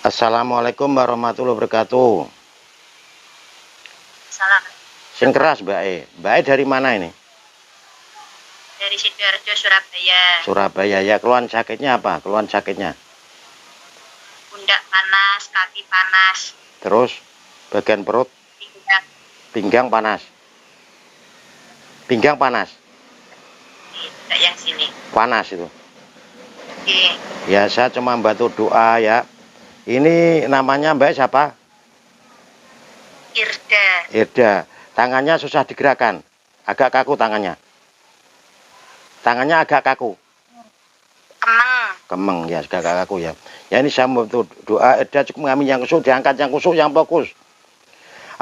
Assalamualaikum warahmatullahi wabarakatuh. Salam. Sing keras Mbak E. Mbak E dari mana ini? Dari Sidoarjo, Surabaya. Surabaya ya. Keluhan sakitnya apa? Keluhan sakitnya? Pundak panas, kaki panas. Terus bagian perut? Pinggang. Pinggang panas. Pinggang panas. Tidak yang sini. Panas itu. Oke. Ya saya cuma bantu doa ya. Ini namanya Mbak siapa? Irda. Irda. Tangannya susah digerakkan. Agak kaku tangannya. Tangannya agak kaku. Kemeng ya, agak kaku ya. Ya ini saya membantu doa. Irda cukup mengambil yang kusuk, diangkat yang kusuk, yang fokus.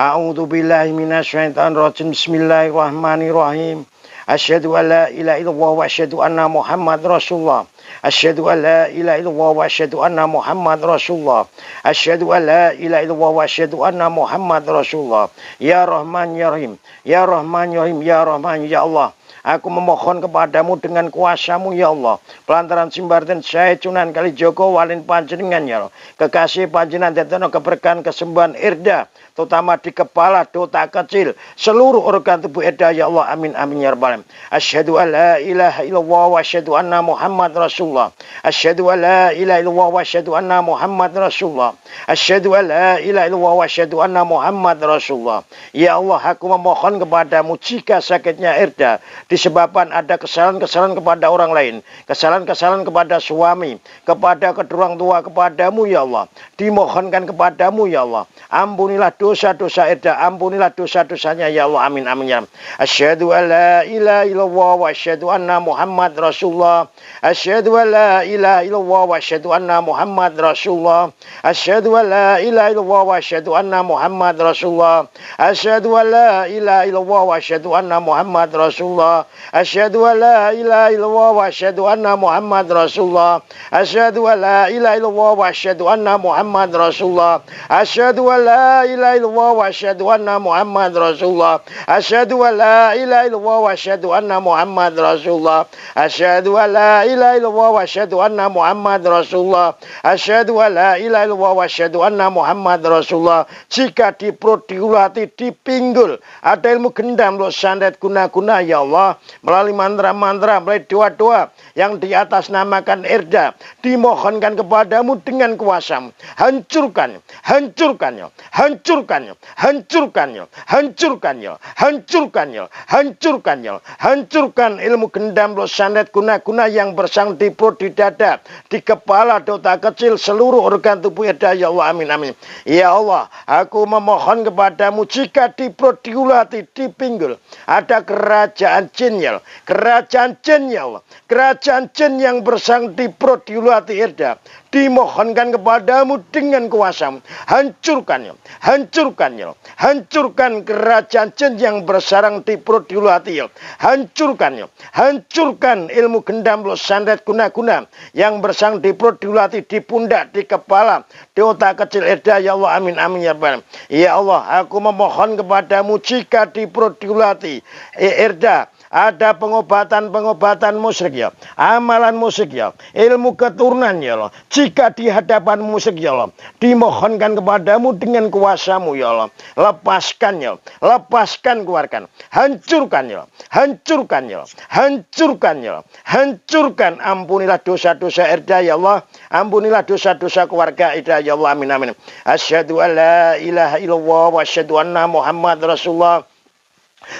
A'udzubillahi minasyaitonirrajim. Bismillahirrahmanirrahim. Asyhadu an la ilaha illallah wa asyhadu anna Muhammad Rasulullah. Asyhadu an la ilaha illallah wa asyhadu anna Muhammad Rasulullah. Asyhadu an la ilaha illallah wa asyhadu anna Muhammad Rasulullah. Ya Rahman ya Rahim. Ya Rahman ya Rahim. Ya Rahman ya Allah. Aku memohon kepadamu dengan kuasamu ya Allah. Pelantaran simbar dan saya Sunan Kalijogo walin panjenengan ya Allah. Kekasih panjenengan dan keberkahan kesembuhan Irda. Terutama di kepala, otak kecil, seluruh organ tubuh Irda ya Allah. Amin amin ya rabbal alamin. Asyhadu an la ilaha illallah wa asyhadu anna Muhammad Rasulullah. Asyhadu an la ilaha illallah wa asyhadu anna Muhammad Rasulullah. Asyhadu an la ilaha illallah wa asyhadu anna Muhammad Rasulullah. Ya Allah, aku memohon kepadamu jika sakitnya Irda disebabkan ada kesalahan-kesalahan kepada orang lain, kesalahan-kesalahan kepada suami, kepada kedua orang tua, kepadamu ya Allah, dimohonkan kepadamu ya Allah, ampunilah dosa-dosa Irda, ampunilah dosa-dosanya ya Allah, amin amin ya. Asyhadu an la ilaha illallah wa asyhadu anna Muhammad Rasulullah. Asyhadu an la ilaha illallah wa asyhadu anna Muhammad Rasulullah. Asyhadu an la ilaha illallah wa asyhadu anna Muhammad Rasulullah. Asyhadu an la ilaha illallah wa asyhadu anna Muhammad Rasulullah. Asyhadu an la ilaha illallah wa asyhadu anna Muhammad Rasulullah. Asyhadu an la ilaha illallah wa asyhadu anna Muhammad Rasulullah. Asyhadu an la ilaha illallah wa asyhadu anna Muhammad Rasulullah. Asyhadu an la ilaha illallah wa asyhadu anna Muhammad Rasulullah. Asyhadu an la ilaha illallah wa asyhadu anna Muhammad Rasulullah. Asyhadu an la ilaha illallah wa asyhadu anna Muhammad Rasulullah. Jika di perut, di hati, di pinggul ada ilmu gendam, lo sandet guna-guna ya Allah, melalui mantra-mantra, melalui doa-doa yang di atas namakan Irda, dimohonkan kepadamu dengan kuasamu. Hancurkan, hancurkannya, hancurkannya, hancurkannya, hancurkannya, hancurkannya, hancurkannya, hancurkan ilmu gendam, lo sandet guna-guna yang bersang di perut, di dada, di kepala, di otak kecil, seluruh organ tubuh Irda ya Allah, amin amin. Ya Allah, aku memohon kepadamu jika di perut, di hati, di pinggul ada kerajaan jin ya Allah, kerajaan jin ya Allah, kerajaan jin yang bersang di perut, di hati Irda, dimohonkan kepadamu dengan kuasamu. Hancurkannya, hancurkannya, hancurkan kerajaan jin yang bersarang di perut, di hati ya. Hancurkannya, hancurkan ilmu gendam, lo sandet guna-guna yang bersang di perut, di hati, di pundak, di kepala, di otak kecil Irda ya Allah, amin amin ya rabbal alamin. Ya Allah, aku memohon kepadamu jika di perut, di hati Irda ada pengobatan-pengobatan musyrik ya, amalan musyrik ya, ilmu keturunan ya Allah. Jika di hadapan musyrik ya Allah, dimohonkan kepadamu dengan kuasamu ya Allah. Lepaskan ya, lepaskan, keluarkan, hancurkan ya, hancurkan ya, hancurkan ya, hancurkan. Ampunilah dosa-dosa Irda ya Allah, ampunilah dosa-dosa keluarga Irda ya Allah, amin amin. Asyhadu an la ilaha illallah wa asyhadu anna Muhammad Rasulullah.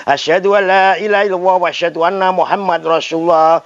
Asyhadu an la ilaha illallah wa asyhadu anna Muhammad Rasulullah.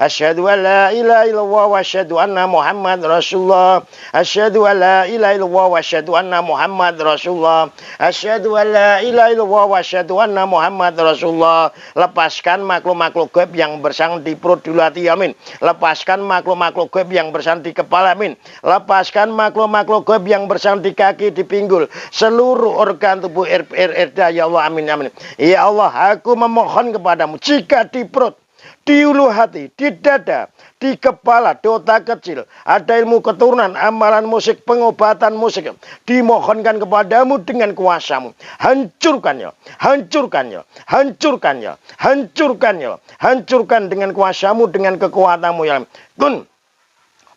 Asyhadu an la ilaha illallah wa asyhadu anna Muhammad Rasulullah. Asyhadu an la ilaha illallah wa asyhadu anna Muhammad Rasulullah. Asyhadu an la ilaha illallah wa asyhadu anna Muhammad Rasulullah. Lepaskan makhluk-makhluk gaib yang bersang di perut, di hati, amin. Lepaskan makhluk-makhluk gaib yang bersang di kepala, amin. Lepaskan makhluk-makhluk gaib yang bersang di kaki, di pinggul, seluruh organ tubuh Irda ya Allah, amin amin. Ya Allah, aku memohon kepadamu jika di perut, di ulu hati, di dada, di kepala, di otak kecil ada ilmu keturunan, amalan musik, pengobatan musik, dimohonkan kepadamu dengan kuasamu. Hancurkannya, hancurkannya, hancurkannya, hancurkannya, hancurkan dengan kuasamu, dengan kekuatanmu ya. Kun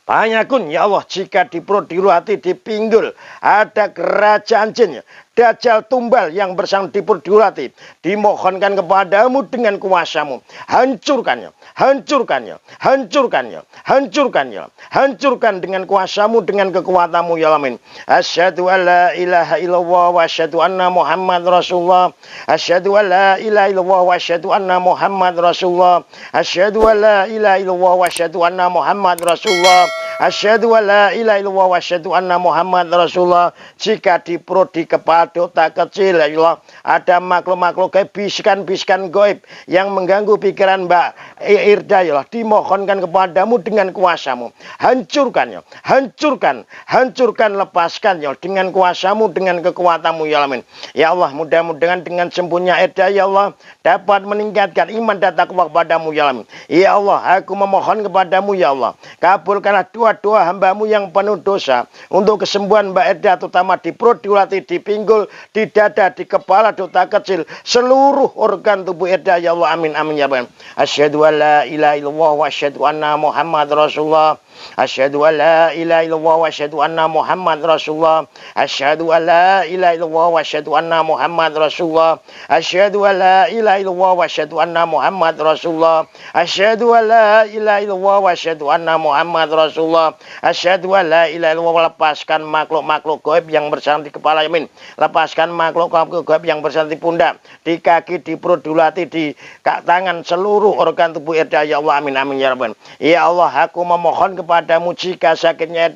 Fayakun ya Allah, jika di perut, di hati, di pinggul ada kerajaan jin, Dajjal tumbal yang bersang di perut, di hati, dimohonkan kepadamu dengan kuasamu. Hancurkannya, hancurkannya, hancurkannya, hancurkannya, hancurkan dengan kuasamu, dengan kekuatanmu ya amin. Asyhadu an la ilaha illallah wa asyhadu anna Muhammad Rasulullah. Asyhadu an la ilaha illallah wa asyhadu anna Muhammad Rasulullah. Asyhadu an la ilaha illallah wa asyhadu anna Muhammad Rasulullah. Asyhadu an la ilaha illallah wa asyhadu anna Muhammad Rasulullah. Jika di perut, di kepala, di otak kecil ya Allah, ada makhluk-makhluk gaib, bisikan-bisikan gaib yang mengganggu pikiran Mbak Irda ya Allah, dimohonkan kepadamu dengan kuasamu. Hancurkannya, hancurkan, hancurkan, lepaskan ya Allah, dengan kuasamu, dengan kekuatanmu ya amin. Ya Allah, mudah-mudahan dengan sembuhnya Irda ya Allah dapat meningkatkan iman dan takwa kepadamu ya amin. Ya Allah, aku memohon kepadamu ya Allah, kabulkanlah doa-doa hambamu yang penuh dosa untuk kesembuhan Mbak Irda, terutama di perut, di hati, di pinggul, di dada, di kepala, di otak kecil, seluruh organ tubuh Irda ya Allah, amin amin ya Rabbi. Asyhadu an la ilaha illallah wa asyhadu anna Muhammad Rasulullah. Asyhadu an la ilaha illallah wa asyhadu anna Muhammad Rasulullah. Asyhadu an la ilaha illallah wa asyhadu anna Muhammad Rasulullah. Asyhadu an la ilaha illallah wa asyhadu anna Muhammad Rasulullah. Asyhadu an la ilaha illallah wa asyhadu anna Muhammad Rasulullah. Asyhadu an la ilaha illallah. Lepaskan makhluk-makhluk gaib yang bersandar di kepala yamin. Lepaskan makhluk-makhluk gaib yang bersandar di pundak, di kaki, di perut, di hati, di tangan, seluruh organ tubuh Irda ya Allah, amin amin ya Rabbal. Ya Allah, aku memohon kepadamu jika sakitnya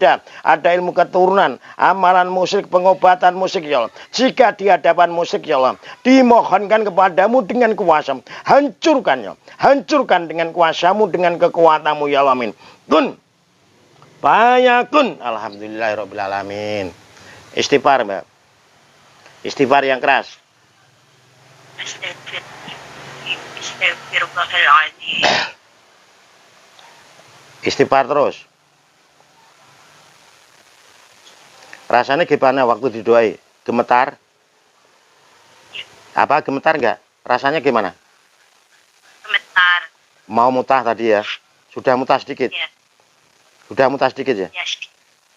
ada ilmu keturunan, amalan musik, pengobatan musik ya Allah, jika di hadapan musik ya Allah, dimohonkan kepadamu dengan kuasa, hancurkannya, hancurkan dengan kuasamu, dengan kekuatanmu ya Allah, amin. Kun fayakun, alhamdulillahirabbil alamin. Istighfar Mbak, istighfar yang keras. Astagfirullahaladzim. Istighfar terus. Rasanya gimana waktu didoai? Gemetar? Apa gemetar enggak? Rasanya gimana? Gemetar. Mau mutah tadi ya? Sudah mutah sedikit? Ya. Sudah mutah sedikit ya? Ya.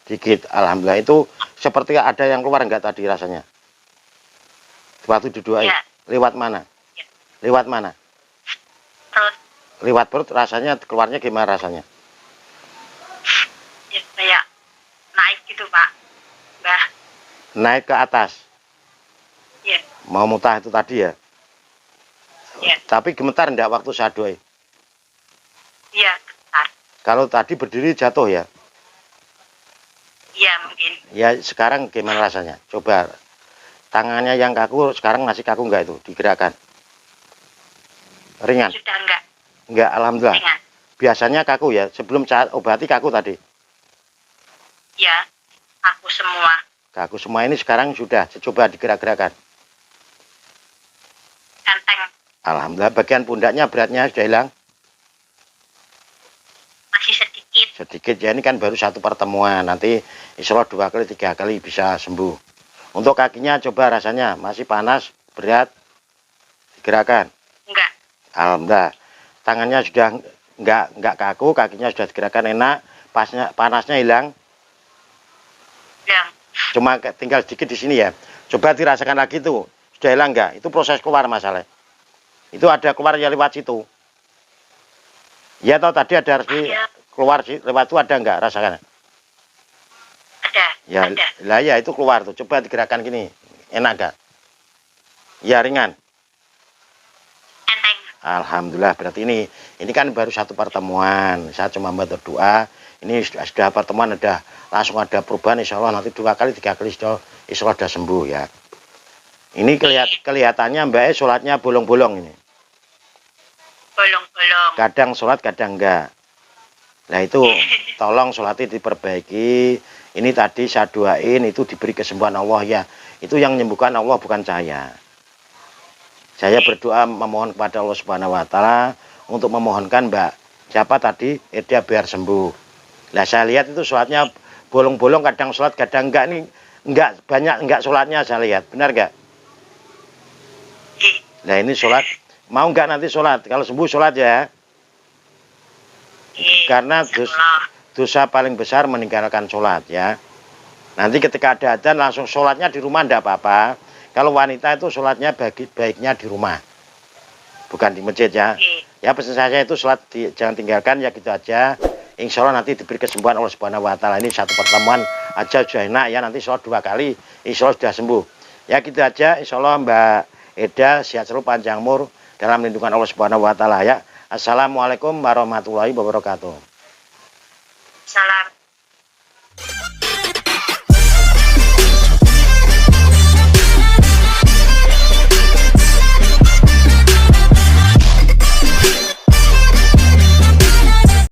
Sedikit. Alhamdulillah. Itu seperti ada yang keluar enggak tadi rasanya? Waktu didoai? Ya. Lewat mana? Ya. Lewat mana? Perut. Lewat perut, rasanya keluarnya gimana rasanya? Ya, kayak naik gitu Pak. Mbah. Naik ke atas? Ya. Mau mutah itu tadi ya? Ya. Tapi gemetar enggak waktu saya doai? Iya, gemetar. Kalau tadi berdiri jatuh ya? Iya, mungkin. Ya sekarang gimana rasanya? Coba tangannya yang kaku sekarang masih kaku enggak itu? Digerakkan. Ringan? Sudah enggak? Enggak, alhamdulillah. Ringan. Biasanya kaku ya? Sebelum saya obati kaku tadi? Ya, aku semua. Kaku semua ini sekarang sudah. Coba digerak-gerakkan. Enteng. Alhamdulillah. Bagian pundaknya beratnya sudah hilang? Masih sedikit. Sedikit ya, ini kan baru satu pertemuan. Nanti insya Allah 2 kali 3 kali bisa sembuh. Untuk kakinya coba rasanya masih panas, berat, digerakkan. Enggak. Alhamdulillah. Tangannya sudah enggak kaku, kakinya sudah digerakkan enak, panasnya hilang. Hilang. Cuma tinggal sedikit di sini ya. Coba dirasakan lagi tuh. Sudah hilang enggak? Itu proses keluar masalah. Itu ada keluar ya lewat situ. Ya atau tadi ada resmi keluar lewat itu ada enggak rasakan? Ada. Ya, Ada. lah ya itu keluar tuh. Coba digerakkan gini. Enak enggak? Ya ringan. Enteng. Alhamdulillah, berarti ini kan baru satu pertemuan. Saya cuma berdoa. Ini sudah pertemuan, ada langsung ada perubahan. Insya Allah nanti 2 kali 3 kali insya Allah sudah sembuh ya. Ini kelihatannya Mbak sholatnya bolong-bolong ini. Bolong-bolong. Kadang sholat, kadang enggak. Nah itu tolong sholatnya diperbaiki. Ini tadi saya doain itu diberi kesembuhan Allah ya. Itu yang menyembuhkan Allah bukan saya. Saya berdoa memohon kepada Allah Subhanahu wa taala untuk memohonkan Mbak siapa tadi Irda biar sembuh. Nah saya lihat itu sholatnya bolong-bolong, kadang sholat kadang enggak, nih enggak banyak enggak sholatnya saya lihat, benar enggak? Nah ini sholat, mau enggak nanti sholat? Kalau sembuh sholat ya. Karena dosa paling besar meninggalkan sholat ya. Nanti ketika ada adzan langsung sholatnya di rumah enggak apa-apa. Kalau wanita itu sholatnya baiknya di rumah, bukan di masjid ya. Ya pesan saya itu sholat jangan tinggalkan ya gitu aja. Insya Allah nanti diberi kesembuhan Allah Subhanahu Wa Taala. Ini satu pertemuan aja sudah enak ya, nanti sholat 2 kali insya Allah sudah sembuh. Ya gitu aja, insya Allah Mbak Eda sehat selalu panjang umur dalam lindungan Allah Subhanahu Wa Taala ya. Assalamualaikum warahmatullahi wabarakatuh. Salam.